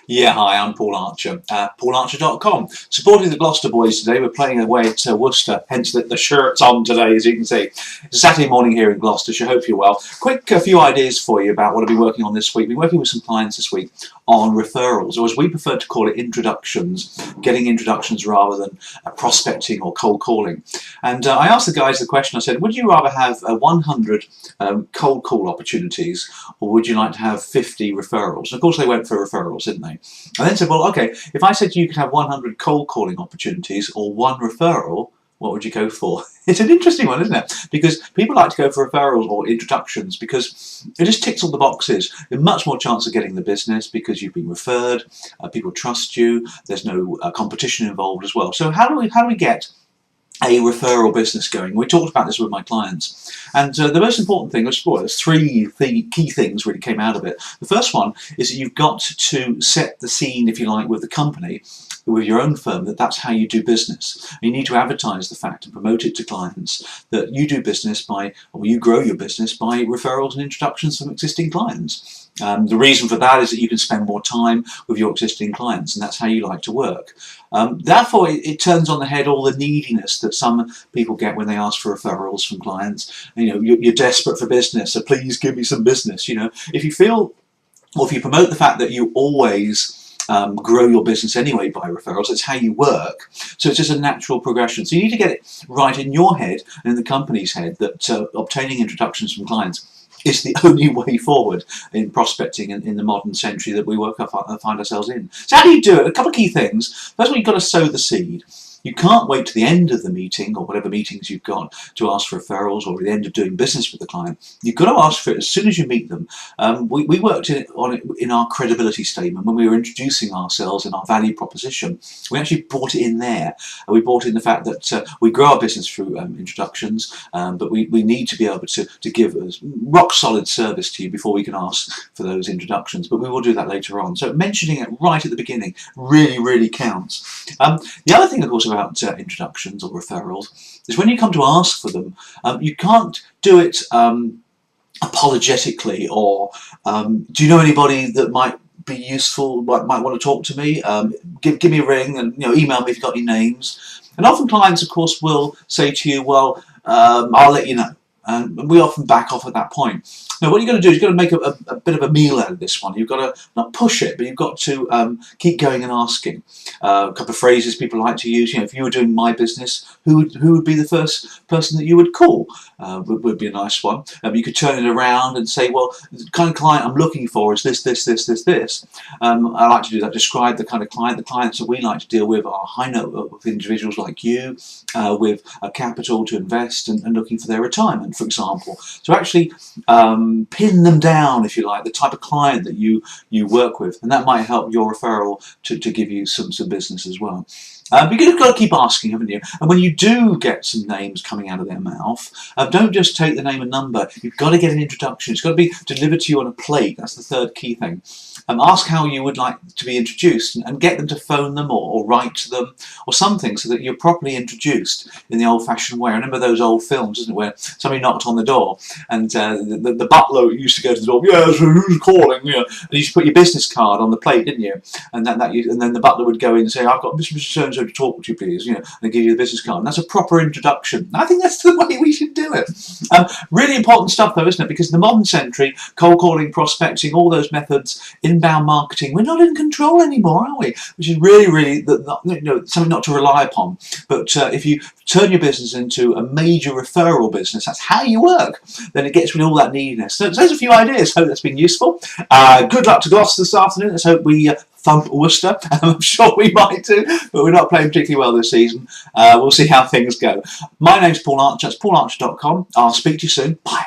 Yeah, hi, I'm Paul Archer, paularcher.com. Supporting the Gloucester boys today. We're playing away at Worcester, hence the shirt's on today, as you can see. It's a Saturday morning here in Gloucestershire. Hope you're well. Quick few ideas for you about what I've been working on this week. I've been working with some clients this week on referrals, or as we prefer to call it, introductions, getting introductions rather than prospecting or cold calling. And I asked the guys the question, I said, would you rather have 100 cold call opportunities, or would you like to have 50 referrals? And of course they went for referrals, didn't they? And then said, well, okay, if I said you could have 100 cold calling opportunities or one referral, what would you go for? It's an interesting one, isn't it? Because people like to go for referrals or introductions because it just ticks all the boxes. There's much more chance of getting the business because you've been referred, people trust you, there's no competition involved as well. So how do we get a referral business going? We talked about this with my clients, and the most important thing was, well, there's three key things really came out of it. The first one is that you've got to set the scene, if you like, with the company, with your own firm, that's how you do business. You need to advertise the fact and promote it to clients that you do business by, or you grow your business by referrals and introductions from existing clients. The reason for that is that you can spend more time with your existing clients, and that's how you like to work. Therefore, it turns on the head all the neediness that some people get when they ask for referrals from clients. You're desperate for business, so please give me some business. If you feel, or if you promote the fact that you always grow your business anyway by referrals, it's how you work, so it's just a natural progression. So you need to get it right in your head and in the company's head that obtaining introductions from clients is the only way forward in prospecting in the modern century that we find ourselves in. So how do you do it? A couple of key things. First of all, you've got to sow the seed. You can't wait to the end of the meeting, or whatever meetings you've got, to ask for referrals, or at the end of doing business with the client. You've got to ask for it as soon as you meet them. We worked on it in our credibility statement when we were introducing ourselves and our value proposition. We actually brought it in there. We brought in the fact that we grow our business through introductions, but we need to be able to give a rock solid service to you before we can ask for those introductions. But we will do that later on. So mentioning it right at the beginning really counts. The other thing, of course, about introductions or referrals is when you come to ask for them, you can't do it apologetically, or do you know anybody that might be useful, might want to talk to me? Give me a ring, and email me if you've got any names. And often clients, of course, will say to you, well, I'll let you know. And we often back off at that point. Now, what you've got to do is you've got to make a bit of a meal out of this one. You've got to not push it, but you've got to keep going and asking. A couple of phrases people like to use. If you were doing my business, who would be the first person that you would call? Would be a nice one. You could turn it around and say, well, the kind of client I'm looking for is this. I like to do that. Describe the kind of client. The clients that we like to deal with are high net worth individuals like you, with a capital to invest and looking for their retirement, for example. So actually pin them down, if you like, the type of client that you work with, and that might help your referral to give you some business as well. But you've got to keep asking, haven't you? And when you do get some names coming out of their mouth, don't just take the name and number. You've got to get an introduction. It's got to be delivered to you on a plate. That's the third key thing. Ask how you would like to be introduced, and get them to phone them or write to them or something, so that you're properly introduced in the old-fashioned way. I remember those old films, isn't it, where somebody knocked on the door and the butler used to go to the door, yes, who's calling? And you used to put your business card on the plate, didn't you? And then the butler would go in and say, I've got Mr. So-and-so to talk to you, please, and give you the business card. And that's a proper introduction. I think that's the way we should do it. Really important stuff, though, isn't it? Because in the modern century, cold calling, prospecting, all those methods, inbound marketing, we're not in control anymore, are we? Which is really something not to rely upon. But if you turn your business into a major referral business, that's how you work, then it gets rid of all that neediness. So there's a few ideas. Hope that's been useful. Good luck to Gloucester this afternoon. Let's hope we thump Worcester. I'm sure we might do, but we're not playing particularly well this season. We'll see how things go. My name's Paul Archer. That's paularcher.com. I'll speak to you soon. Bye.